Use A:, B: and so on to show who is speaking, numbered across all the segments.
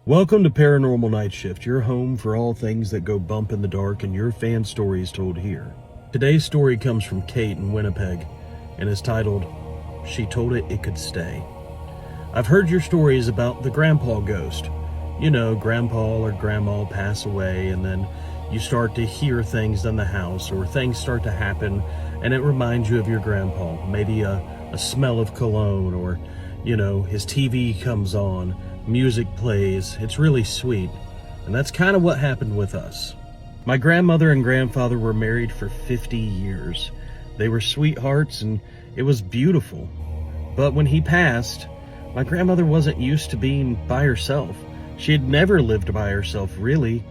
A: Welcome to Paranormal Night Shift, your home for all things that go bump in the dark and your fan stories told here. Today's story comes from Kate in Winnipeg and is titled, She Told It It Could Stay. I've heard your stories about the grandpa ghost. You know, grandpa or grandma pass away and then you start to hear things in the house or things start to happen and it reminds you of your grandpa. Maybe a smell of cologne or, you know, his TV comes on. Music plays. It's really sweet. And that's kind of what happened with us. My grandmother and grandfather were married for 50 years. They were sweethearts and it was beautiful. But when he passed, my grandmother wasn't used to being by herself. She had never lived by herself, really.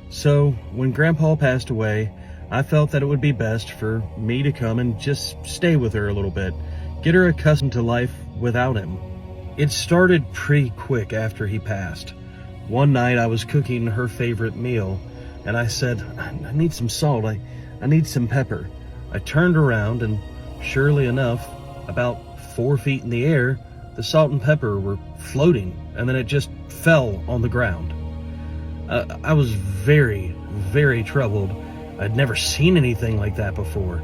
A: So when Grandpa passed away, I felt that it would be best for me to come and just stay with her a little bit, get her accustomed to life without him. It started pretty quick after he passed. One night I was cooking her favorite meal and I said, I need some salt, I need some pepper. I turned around and surely enough, about 4 feet in the air, the salt and pepper were floating and then it just fell on the ground. I was very, very troubled. I'd never seen anything like that before.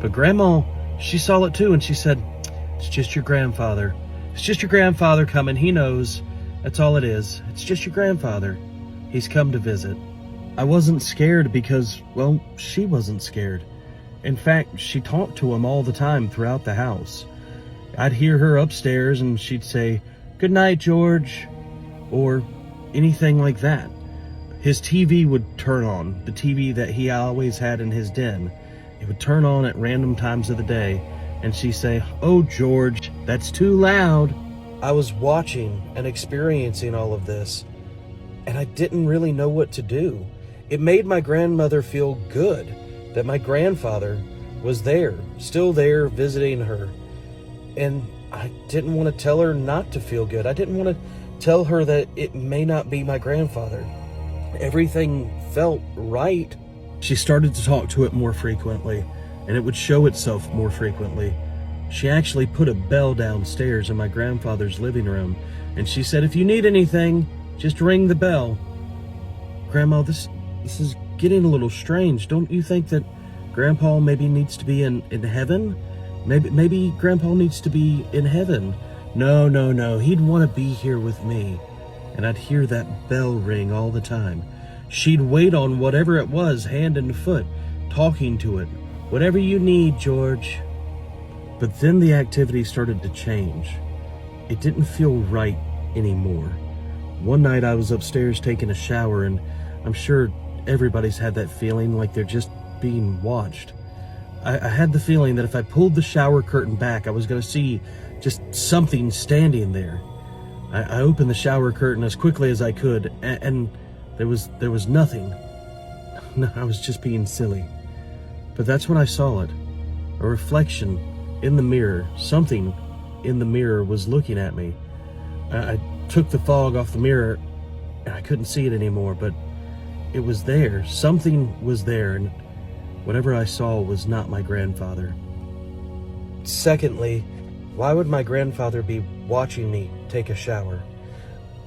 A: But Grandma, she saw it too and she said, it's just your grandfather. It's just your grandfather coming. He knows. That's all it is. It's just your grandfather. He's come to visit. I wasn't scared because, well, she wasn't scared. In fact, she talked to him all the time throughout the house. I'd hear her upstairs and she'd say, "Good night, George," or anything like that. His TV would turn on, the TV that he always had in his den. It would turn on at random times of the day. And she'd say, "Oh, George, that's too loud." I was watching and experiencing all of this, and I didn't really know what to do. It made my grandmother feel good that my grandfather was there, still there, visiting her. And I didn't want to tell her not to feel good. I didn't want to tell her that it may not be my grandfather. Everything felt right. She started to talk to it more frequently, and it would show itself more frequently. She actually put a bell downstairs in my grandfather's living room, and she said, "If you need anything, just ring the bell." Grandma, this is getting a little strange. Don't you think that Grandpa maybe needs to be in heaven? Maybe Grandpa needs to be in heaven. No, he'd want to be here with me. And I'd hear that bell ring all the time. She'd wait on whatever it was, hand and foot, talking to it. "Whatever you need, George." But then the activity started to change. It didn't feel right anymore. One night I was upstairs taking a shower, and I'm sure everybody's had that feeling like they're just being watched. I had the feeling that if I pulled the shower curtain back, I was going to see just something standing there. I opened the shower curtain as quickly as I could, and there was nothing. No, I was just being silly. But that's when I saw it. A reflection in the mirror. Something in the mirror was looking at me. I took the fog off the mirror and I couldn't see it anymore, but it was there. Something was there, and whatever I saw was not my grandfather. Secondly, why would my grandfather be watching me take a shower?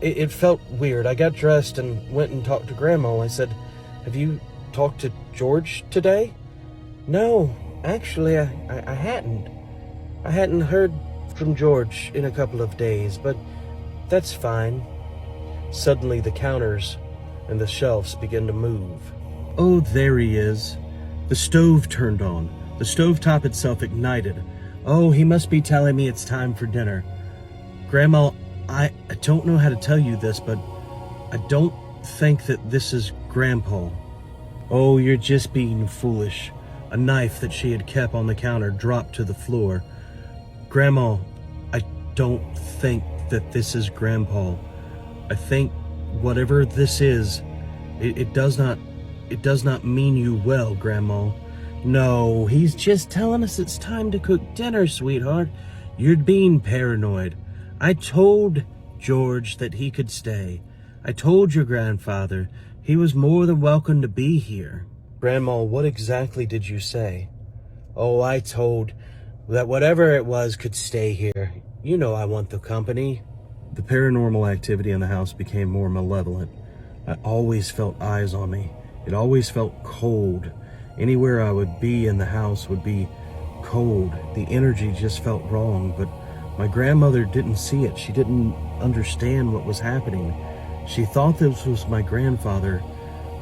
A: It felt weird. I got dressed and went and talked to Grandma. I said, "Have you talked to George today?" "No, actually, I hadn't. I hadn't heard from George in a couple of days, but that's fine." Suddenly, the counters and the shelves began to move. Oh, there he is. The stove turned on. The stovetop itself ignited. Oh, he must be telling me it's time for dinner. Grandma, I don't know how to tell you this, but I don't think that this is Grandpa. Oh, you're just being foolish. A knife that she had kept on the counter dropped to the floor. Grandma, I don't think that this is Grandpa. I think whatever this is, it does not mean you well, Grandma. No, he's just telling us it's time to cook dinner, sweetheart. You're being paranoid. I told George that he could stay. I told your grandfather he was more than welcome to be here. Grandma, what exactly did you say? Oh, I told that whatever it was could stay here. You know I want the company. The paranormal activity in the house became more malevolent. I always felt eyes on me. It always felt cold. Anywhere I would be in the house would be cold. The energy just felt wrong, but my grandmother didn't see it. She didn't understand what was happening. She thought this was my grandfather,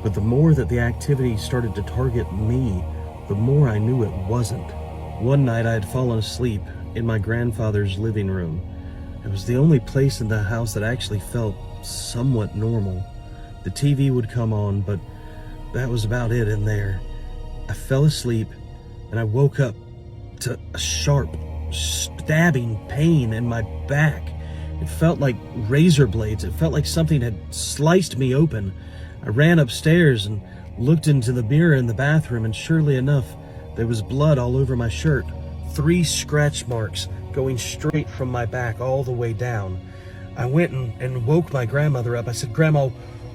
A: but the more that the activity started to target me, the more I knew it wasn't. One night I had fallen asleep in my grandfather's living room. It was the only place in the house that actually felt somewhat normal. The TV would come on, but that was about it in there. I fell asleep and I woke up to a sharp, stabbing pain in my back. It felt like razor blades. It felt like something had sliced me open. I ran upstairs and looked into the mirror in the bathroom, and surely enough, there was blood all over my shirt. 3 scratch marks going straight from my back all the way down. I went and woke my grandmother up. I said, "Grandma,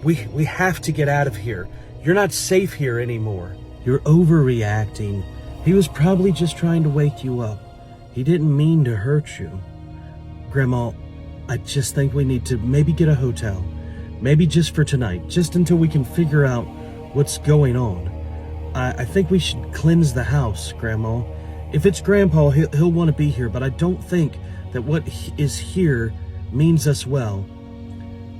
A: we have to get out of here. You're not safe here anymore. You're overreacting. He was probably just trying to wake you up. He didn't mean to hurt you. Grandma, I just think we need to maybe get a hotel. Maybe just for tonight, just until we can figure out what's going on. I think we should cleanse the house, Grandma. If it's Grandpa, he'll want to be here, but I don't think that what is here means us well."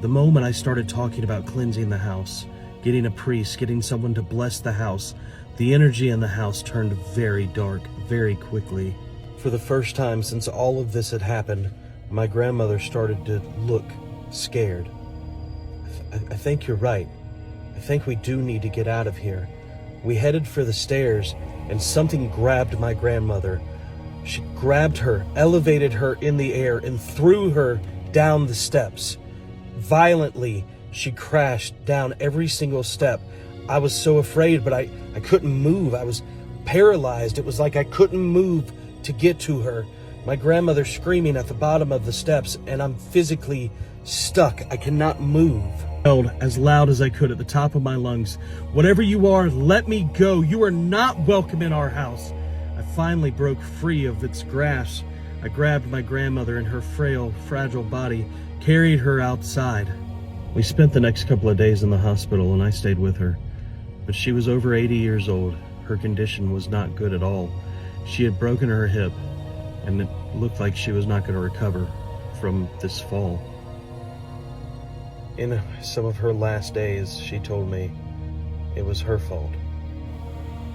A: The moment I started talking about cleansing the house, getting a priest, getting someone to bless the house, the energy in the house turned very dark very quickly. For the first time since all of this had happened, my grandmother started to look scared. I think you're right. I think we do need to get out of here. We headed for the stairs, and something grabbed my grandmother. She grabbed her, elevated her in the air, and threw her down the steps. Violently, she crashed down every single step. I was so afraid, but I couldn't move. I was paralyzed. It was like I couldn't move to get to her. My grandmother screaming at the bottom of the steps, and I'm physically stuck. I cannot move. I yelled as loud as I could at the top of my lungs, "Whatever you are, let me go. You are not welcome in our house." I finally broke free of its grasp. I grabbed my grandmother and her frail, fragile body, carried her outside. We spent the next couple of days in the hospital, and I stayed with her. But she was over 80 years old. Her condition was not good at all. She had broken her hip, and it looked like she was not going to recover from this fall. In some of her last days, she told me it was her fault.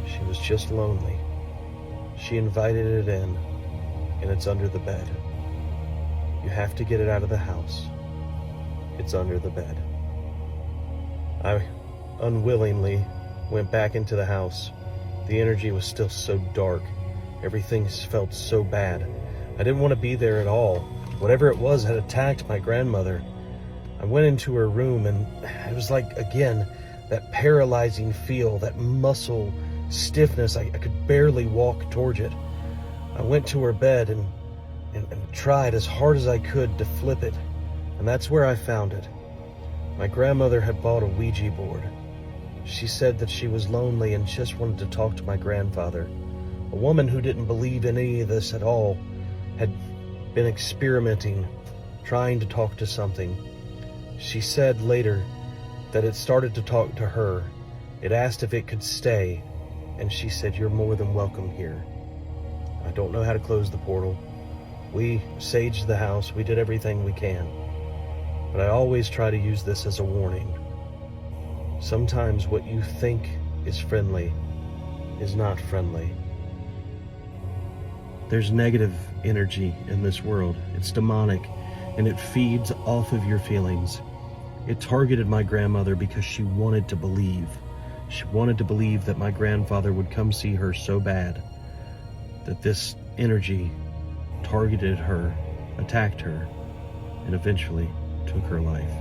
A: She was just lonely. She invited it in, and it's under the bed. You have to get it out of the house. It's under the bed. I unwillingly went back into the house. The energy was still so dark. Everything felt so bad. I didn't want to be there at all. Whatever it was had attacked my grandmother. I went into her room, and it was like, again, that paralyzing feel, that muscle stiffness. I could barely walk towards it. I went to her bed and tried as hard as I could to flip it, and that's where I found it. My grandmother had bought a Ouija board. She said that she was lonely and just wanted to talk to my grandfather. A woman who didn't believe in any of this at all had been experimenting, trying to talk to something. She said later that it started to talk to her. It asked if it could stay, and she said, "You're more than welcome here." I don't know how to close the portal. We saged the house. We did everything we can. But I always try to use this as a warning. Sometimes what you think is friendly is not friendly. There's negative energy in this world. It's demonic, and it feeds off of your feelings. It targeted my grandmother because she wanted to believe. She wanted to believe that my grandfather would come see her so bad that this energy targeted her, attacked her, and eventually took her life.